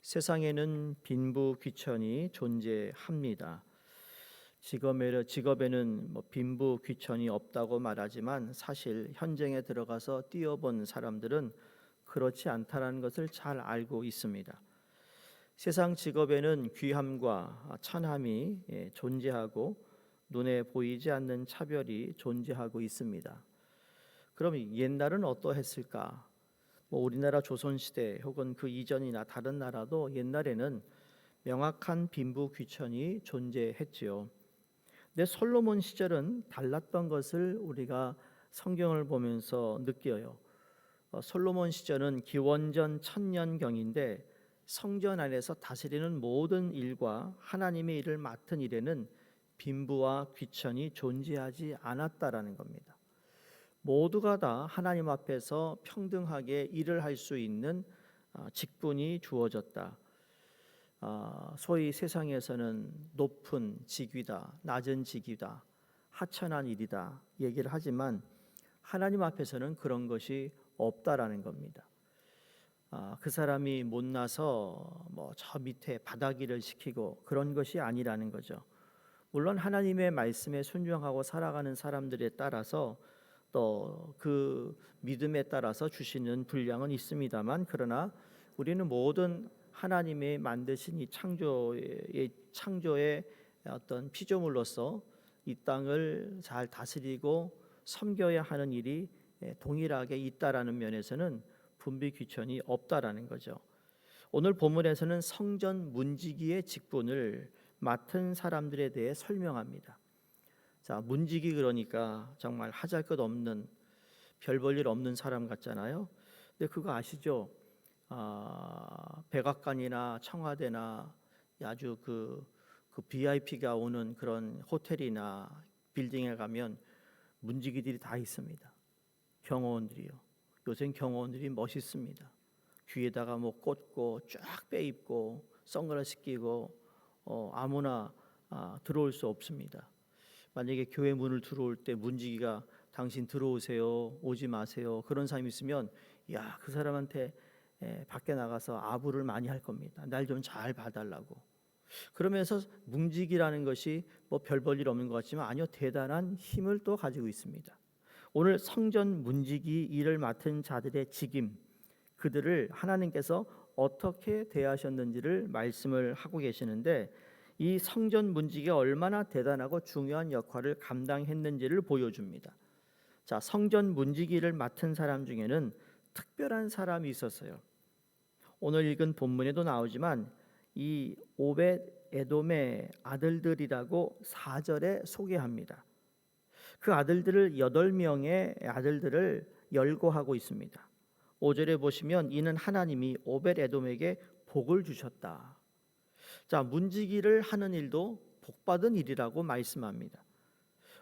세상에는 빈부귀천이 존재합니다. 직업에는 빈부귀천이 없다고 말하지만 사실 현장에 들어가서 뛰어본 사람들은 그렇지 않다는 것을 잘 알고 있습니다. 세상 직업에는 귀함과 천함이 존재하고 눈에 보이지 않는 차별이 존재하고 있습니다. 그럼 옛날은 어떠했을까? 우리나라 조선시대 혹은 그 이전이나 다른 나라도 옛날에는 명확한 빈부귀천이 존재했지요. 근데 솔로몬 시절은 달랐던 것을 우리가 성경을 보면서 느껴요. 솔로몬 시절은 기원전 1000년경인데 성전 안에서 다스리는 모든 일과 하나님의 일을 맡은 일에는 빈부와 귀천이 존재하지 않았다라는 겁니다. 모두가 다 하나님 앞에서 평등하게 일을 할 수 있는 직분이 주어졌다. 소위 세상에서는 높은 직위다, 낮은 직위다, 하천한 일이다 얘기를 하지만 하나님 앞에서는 그런 것이 없다라는 겁니다. 그 사람이 못나서 저 밑에 바닥일을 시키고 그런 것이 아니라는 거죠. 물론 하나님의 말씀에 순종하고 살아가는 사람들에 따라서 또 그 믿음에 따라서 주시는 분량은 있습니다만, 그러나 우리는 모든 하나님의 만드신 이 창조의 어떤 피조물로서 이 땅을 잘 다스리고 섬겨야 하는 일이 동일하게 있다라는 면에서는 분비귀천이 없다라는 거죠. 오늘 본문에서는 성전 문지기의 직분을 맡은 사람들에 대해 설명합니다. 자, 문지기 그러니까 정말 하잘것없는 별 볼 일 없는 사람 같잖아요. 근데 그거 아시죠? 백악관이나 청와대나 아주 그 VIP가 오는 그런 호텔이나 빌딩에 가면 문지기들이 다 있습니다. 경호원들이요. 요새는 경호원들이 멋있습니다. 귀에다가 꽂고 쫙 빼입고 선글라스 끼고 아무나 들어올 수 없습니다. 만약에 교회 문을 들어올 때 문지기가 당신 들어오세요, 오지 마세요, 그런 사람이 있으면 그 사람한테 밖에 나가서 아부를 많이 할 겁니다. 날 좀 잘 봐달라고. 그러면서 문지기라는 것이 별 볼 일 없는 것 같지만 아니요, 대단한 힘을 또 가지고 있습니다. 오늘 성전 문지기 일을 맡은 자들의 직임, 그들을 하나님께서 어떻게 대하셨는지를 말씀을 하고 계시는데, 이 성전 문지기가 얼마나 대단하고 중요한 역할을 감당했는지를 보여줍니다. 자, 성전 문지기를 맡은 사람 중에는 특별한 사람이 있었어요. 오늘 읽은 본문에도 나오지만 이 오벳 에돔의 아들들이라고 4절에 소개합니다. 그 아들들을 8명의 아들들을 열거하고 있습니다. 5절에 보시면 이는 하나님이 오벳 에돔에게 복을 주셨다. 자, 문지기를 하는 일도 복받은 일이라고 말씀합니다.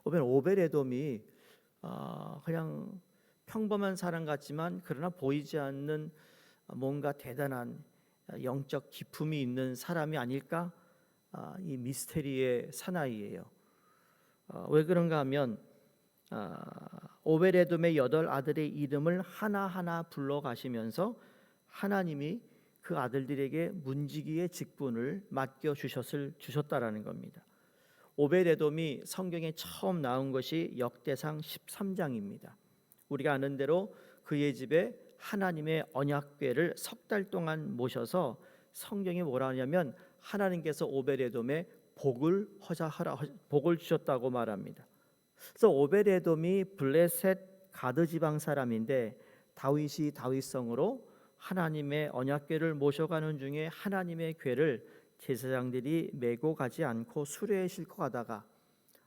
오벳 에돔이 그냥 평범한 사람 같지만 그러나 보이지 않는 뭔가 대단한 영적 기품이 있는 사람이 아닐까? 이 미스테리의 사나이예요. 왜 그런가 하면 오벳 에돔의 8 아들의 이름을 하나하나 불러가시면서 하나님이 그 아들들에게 문지기의 직분을 맡겨 주셨다라는 겁니다. 오벳 에돔이 성경에 처음 나온 것이 역대상 13장입니다. 우리가 아는 대로 그의 집에 하나님의 언약궤를 3달 동안 모셔서 성경이 뭐라 하냐면 하나님께서 오벳 에돔에 복을 주셨다고 말합니다. 그래서 오벳 에돔이 블레셋 가드 지방 사람인데 다윗이 다윗성으로 하나님의 언약궤를 모셔가는 중에 하나님의 궤를 제사장들이 메고 가지 않고 수레에 싣고 가다가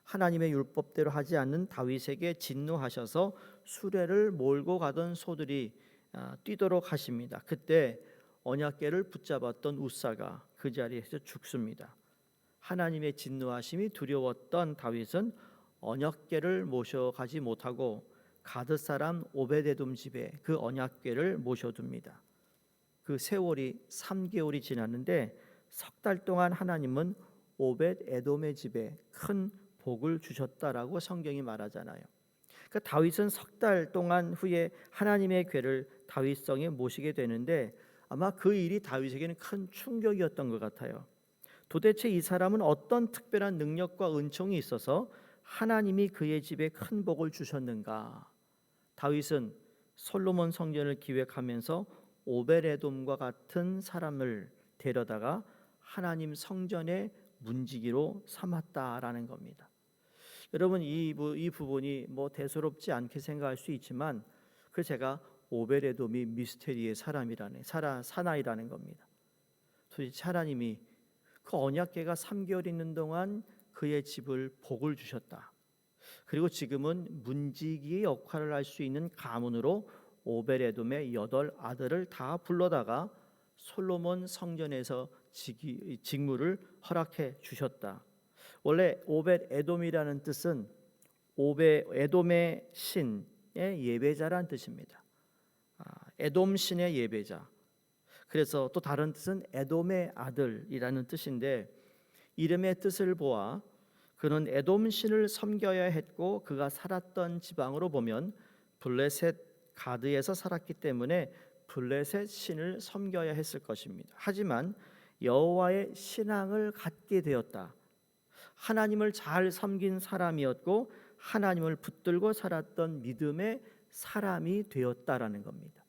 하나님의 율법대로 하지 않는 다윗에게 진노하셔서 수레를 몰고 가던 소들이 뛰도록 하십니다. 그때 언약궤를 붙잡았던 우사가 그 자리에서 죽습니다. 하나님의 진노하심이 두려웠던 다윗은 언약궤를 모셔가지 못하고 가드 사람 오벳 에돔 집에 그 언약궤를 모셔둡니다. 그 세월이 3개월이 지났는데 3달 동안 하나님은 오벳 에돔의 집에 큰 복을 주셨다라고 성경이 말하잖아요. 그러니까 다윗은 3달 동안 후에 하나님의 궤를 다윗성에 모시게 되는데 아마 그 일이 다윗에게는 큰 충격이었던 것 같아요. 도대체 이 사람은 어떤 특별한 능력과 은총이 있어서 하나님이 그의 집에 큰 복을 주셨는가? 다윗은 솔로몬 성전을 기획하면서 오벨에돔과 같은 사람을 데려다가 하나님 성전의 문지기로 삼았다라는 겁니다. 여러분 이 부분이 대수롭지 않게 생각할 수 있지만 그 제가 오벨에돔이 미스테리의 사나이라는 겁니다. 도대체 하나님이 그 언약궤가 3개월 있는 동안 그의 집을 복을 주셨다. 그리고 지금은 문지기의 역할을 할 수 있는 가문으로 오벨에돔의 8 아들을 다 불러다가 솔로몬 성전에서 직무를 허락해 주셨다. 원래 오벳에돔이라는 뜻은 오벳에돔의 신의 예배자란 뜻입니다. 에돔 신의 예배자. 그래서 또 다른 뜻은 에돔의 아들이라는 뜻인데 이름의 뜻을 보아 그는 에돔 신을 섬겨야 했고 그가 살았던 지방으로 보면 블레셋 가드에서 살았기 때문에 블레셋 신을 섬겨야 했을 것입니다. 하지만 여호와의 신앙을 갖게 되었다. 하나님을 잘 섬긴 사람이었고 하나님을 붙들고 살았던 믿음의 사람이 되었다라는 겁니다.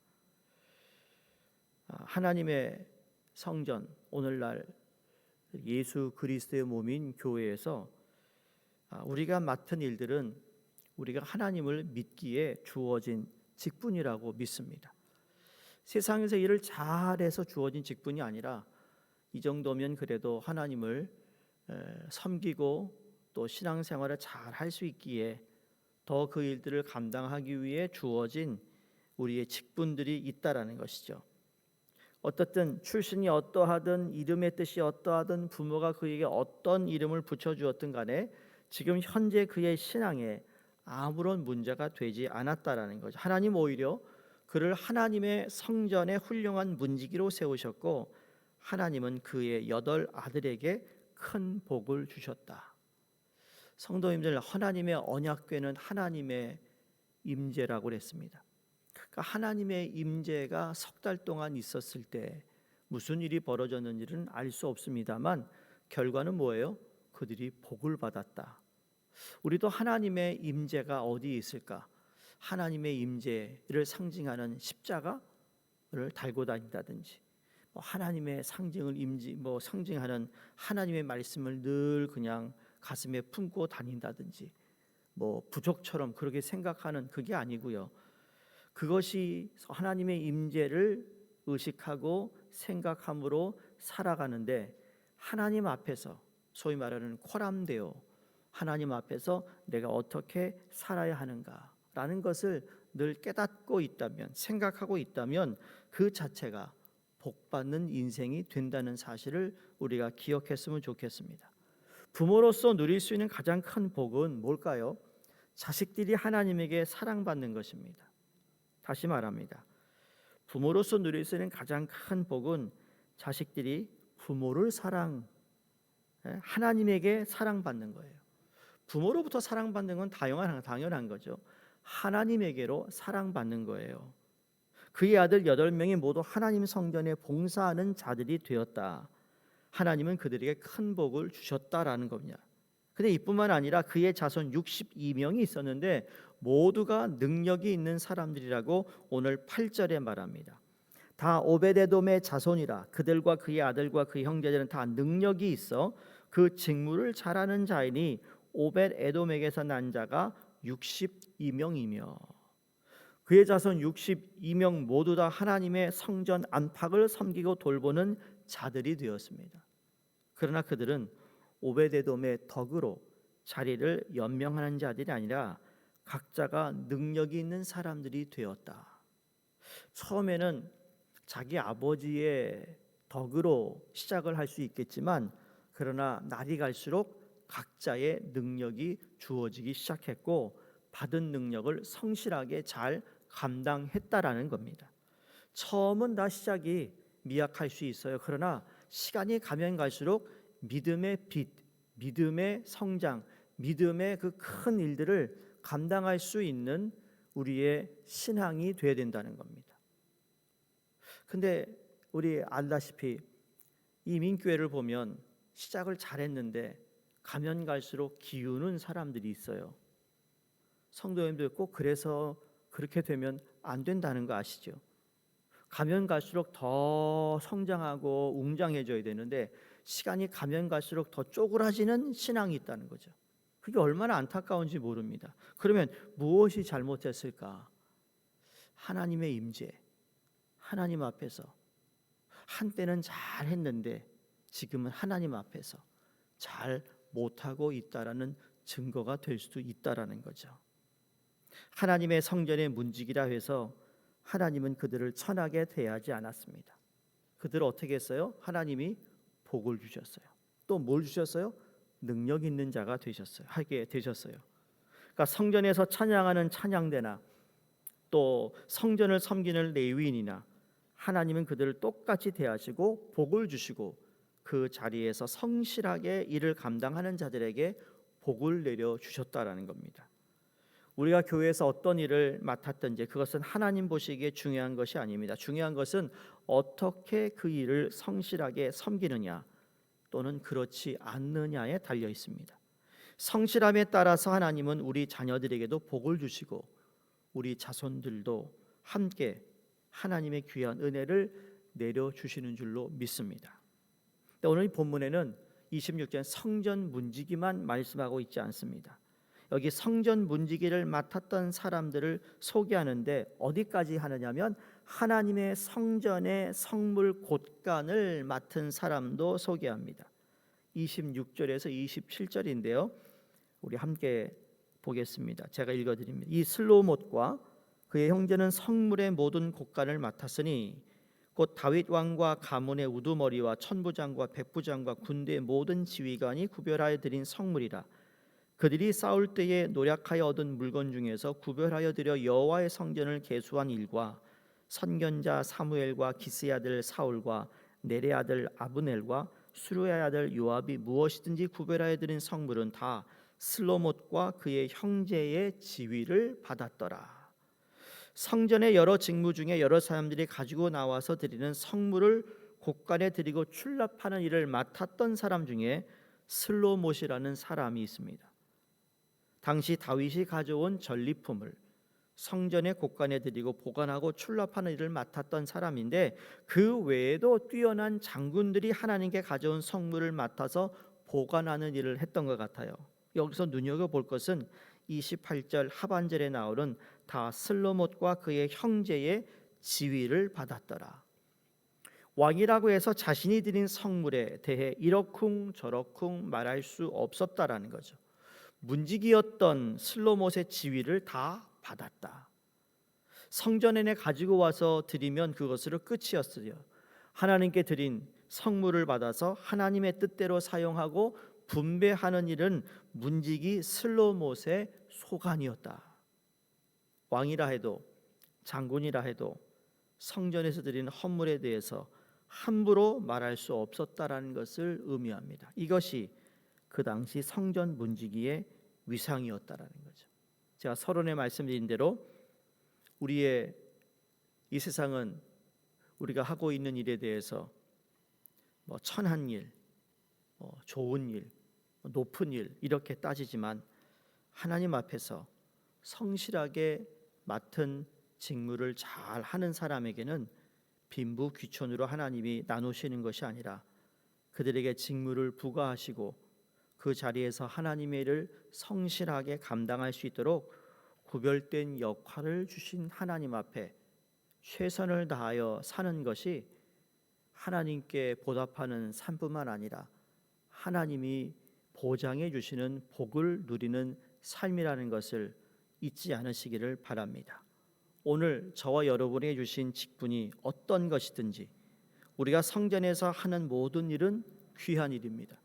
하나님의 성전, 오늘날 예수 그리스도의 몸인 교회에서 우리가 맡은 일들은 우리가 하나님을 믿기에 주어진 직분이라고 믿습니다. 세상에서 일을 잘해서 주어진 직분이 아니라 이 정도면 그래도 하나님을 섬기고 또 신앙생활을 잘 할 수 있기에 더 그 일들을 감당하기 위해 주어진 우리의 직분들이 있다라는 것이죠. 어떻든 출신이 어떠하든 이름의 뜻이 어떠하든 부모가 그에게 어떤 이름을 붙여주었든 간에 지금 현재 그의 신앙에 아무런 문제가 되지 않았다라는 거죠. 하나님 오히려 그를 하나님의 성전에 훌륭한 문지기로 세우셨고 하나님은 그의 8 아들에게 큰 복을 주셨다. 성도님들, 하나님의 언약궤는 하나님의 임재라고 그랬습니다. 그러니까 하나님의 임재가 3달 동안 있었을 때 무슨 일이 벌어졌는지는 알 수 없습니다만 결과는 뭐예요? 그들이 복을 받았다. 우리도 하나님의 임재가 어디에 있을까? 하나님의 임재를 상징하는 십자가를 달고 다닌다든지 하나님의 상징을 상징하는 하나님의 말씀을 늘 그냥 가슴에 품고 다닌다든지 부족처럼 그렇게 생각하는 그게 아니고요. 그것이 하나님의 임재를 의식하고 생각함으로 살아가는데 하나님 앞에서 소위 말하는 코람데오, 하나님 앞에서 내가 어떻게 살아야 하는가라는 것을 늘 깨닫고 있다면, 생각하고 있다면 그 자체가 복받는 인생이 된다는 사실을 우리가 기억했으면 좋겠습니다. 부모로서 누릴 수 있는 가장 큰 복은 뭘까요? 자식들이 하나님에게 사랑받는 것입니다. 다시 말합니다. 부모로서 누릴 수 있는 가장 큰 복은 자식들이 부모를 하나님에게 사랑받는 거예요. 부모로부터 사랑받는 건 당연한 거죠. 하나님에게로 사랑받는 거예요. 그의 아들 8명이 모두 하나님 성전에 봉사하는 자들이 되었다. 하나님은 그들에게 큰 복을 주셨다라는 겁니다. 근데 이뿐만 아니라 그의 자손 62명이 있었는데 모두가 능력이 있는 사람들이라고 오늘 8절에 말합니다. 다 오벳에돔의 자손이라 그들과 그의 아들과 그의 형제들은 다 능력이 있어 그 직무를 잘하는 자이니 오벳에돔에게서 난 자가 62명이며 그의 자손 62명 모두 다 하나님의 성전 안팎을 섬기고 돌보는 자들이 되었습니다. 그러나 그들은 오벳에돔의 덕으로 자리를 연명하는 자들이 아니라 각자가 능력이 있는 사람들이 되었다. 처음에는 자기 아버지의 덕으로 시작을 할 수 있겠지만 그러나 날이 갈수록 각자의 능력이 주어지기 시작했고 받은 능력을 성실하게 잘 감당했다라는 겁니다. 처음은 다 시작이 미약할 수 있어요. 그러나 시간이 가면 갈수록 믿음의 빛, 믿음의 성장, 믿음의 그 큰 일들을 감당할 수 있는 우리의 신앙이 되어야 된다는 겁니다. 근데 우리 알다시피 이 민교회를 보면 시작을 잘했는데 가면 갈수록 기우는 사람들이 있어요. 성도님들 꼭 그래서 그렇게 되면 안 된다는 거 아시죠? 가면 갈수록 더 성장하고 웅장해져야 되는데 시간이 가면 갈수록 더 쪼그라지는 신앙이 있다는 거죠. 그게 얼마나 안타까운지 모릅니다. 그러면 무엇이 잘못했을까? 하나님의 임재, 하나님 앞에서 한때는 잘했는데 지금은 하나님 앞에서 잘 못하고 있다라는 증거가 될 수도 있다라는 거죠. 하나님의 성전의 문지기라 해서 하나님은 그들을 천하게 대하지 않았습니다. 그들을 어떻게 했어요? 하나님이 복을 주셨어요. 또 뭘 주셨어요? 능력 있는 자가 하게 되셨어요. 그러니까 성전에서 찬양하는 찬양대나 또 성전을 섬기는 레위인이나 하나님은 그들을 똑같이 대하시고 복을 주시고 그 자리에서 성실하게 일을 감당하는 자들에게 복을 내려 주셨다라는 겁니다. 우리가 교회에서 어떤 일을 맡았든지 그것은 하나님 보시기에 중요한 것이 아닙니다. 중요한 것은 어떻게 그 일을 성실하게 섬기느냐 또는 그렇지 않느냐에 달려 있습니다. 성실함에 따라서 하나님은 우리 자녀들에게도 복을 주시고 우리 자손들도 함께 하나님의 귀한 은혜를 내려주시는 줄로 믿습니다. 오늘 이 본문에는 26절 성전 문지기만 말씀하고 있지 않습니다. 여기 성전 문지기를 맡았던 사람들을 소개하는데 어디까지 하느냐면 하나님의 성전의 성물 곳간을 맡은 사람도 소개합니다. 26절에서 27절인데요. 우리 함께 보겠습니다. 제가 읽어드립니다. 이 슬로못과 그의 형제는 성물의 모든 곳간을 맡았으니 곧 다윗 왕과 가문의 우두머리와 천부장과 백부장과 군대의 모든 지휘관이 구별하여 드린 성물이라. 그들이 싸울 때에 노력하여 얻은 물건 중에서 구별하여 드려 여호와의 성전을 계수한 일과 선견자 사무엘과 기스의 아들 사울과 넬의 아들 아브넬과 수르의 아들 요압이 무엇이든지 구별하여 드린 성물은 다 슬로못과 그의 형제의 지위를 받았더라. 성전의 여러 직무 중에 여러 사람들이 가지고 나와서 드리는 성물을 곳간에 드리고 출납하는 일을 맡았던 사람 중에 슬로못이라는 사람이 있습니다. 당시 다윗이 가져온 전리품을 성전의 곳간에 드리고 보관하고 출납하는 일을 맡았던 사람인데 그 외에도 뛰어난 장군들이 하나님께 가져온 성물을 맡아서 보관하는 일을 했던 것 같아요. 여기서 눈여겨볼 것은 28절 하반절에 나오는 다 슬로못과 그의 형제의 지위를 받았더라. 왕이라고 해서 자신이 드린 성물에 대해 이러쿵 저러쿵 말할 수 없었다라는 거죠. 문지기였던 슬로못의 지위를 다 받았다. 성전에 가지고 와서 드리면 그것으로 끝이었어요. 하나님께 드린 성물을 받아서 하나님의 뜻대로 사용하고 분배하는 일은 문지기 슬로못의 소관이었다. 왕이라 해도 장군이라 해도 성전에서 드린 헌물에 대해서 함부로 말할 수 없었다라는 것을 의미합니다. 이것이 그 당시 성전 문지기의 위상이었다라는 거죠. 제가 서론에 말씀드린 대로 우리의 이 세상은 우리가 하고 있는 일에 대해서 천한 일, 좋은 일, 높은 일 이렇게 따지지만 하나님 앞에서 성실하게 맡은 직무를 잘 하는 사람에게는 빈부귀천으로 하나님이 나누시는 것이 아니라 그들에게 직무를 부과하시고 그 자리에서 하나님의 일을 성실하게 감당할 수 있도록 구별된 역할을 주신 하나님 앞에 최선을 다하여 사는 것이 하나님께 보답하는 삶뿐만 아니라 하나님이 보장해 주시는 복을 누리는 삶이라는 것을 잊지 않으시기를 바랍니다. 오늘 저와 여러분이 주신 직분이 어떤 것이든지 우리가 성전에서 하는 모든 일은 귀한 일입니다.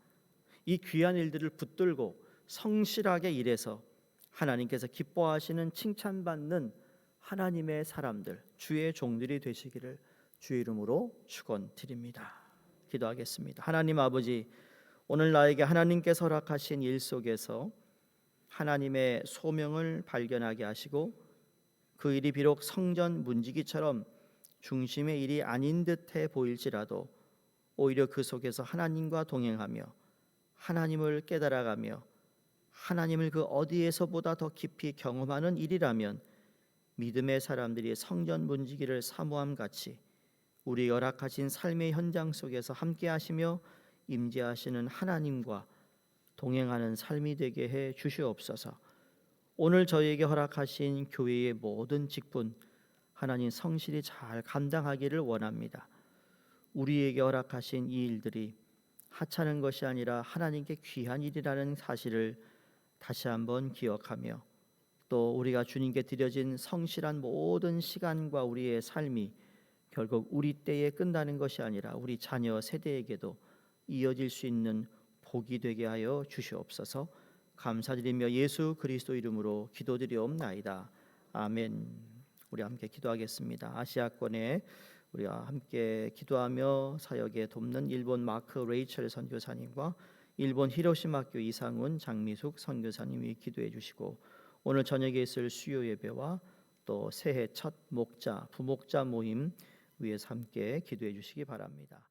이 귀한 일들을 붙들고 성실하게 일해서 하나님께서 기뻐하시는 칭찬받는 하나님의 사람들, 주의 종들이 되시기를 주의 이름으로 축원드립니다. 기도하겠습니다. 하나님 아버지, 오늘 나에게 하나님께서 허락하신 일 속에서 하나님의 소명을 발견하게 하시고 그 일이 비록 성전 문지기처럼 중심의 일이 아닌 듯해 보일지라도 오히려 그 속에서 하나님과 동행하며 하나님을 깨달아가며 하나님을 그 어디에서보다 더 깊이 경험하는 일이라면 믿음의 사람들이 성전 문지기를 사모함 같이 우리 열악하신 삶의 현장 속에서 함께 하시며 임재하시는 하나님과 동행하는 삶이 되게 해 주시옵소서. 오늘 저희에게 허락하신 교회의 모든 직분 하나님 성실히 잘 감당하기를 원합니다. 우리에게 허락하신 이 일들이 하찮은 것이 아니라 하나님께 귀한 일이라는 사실을 다시 한번 기억하며 또 우리가 주님께 드려진 성실한 모든 시간과 우리의 삶이 결국 우리 때에 끝나는 것이 아니라 우리 자녀 세대에게도 이어질 수 있는 복이 되게 하여 주시옵소서. 감사드리며 예수 그리스도 이름으로 기도드리옵나이다. 아멘. 우리 함께 기도하겠습니다. 아시아권에 우리와 함께 기도하며 사역에 돕는 일본 마크 레이첼 선교사님과 일본 히로시마학교 이상훈 장미숙 선교사님이 기도해 주시고 오늘 저녁에 있을 수요 예배와 또 새해 첫 목자 부목자 모임 위에서 함께 기도해 주시기 바랍니다.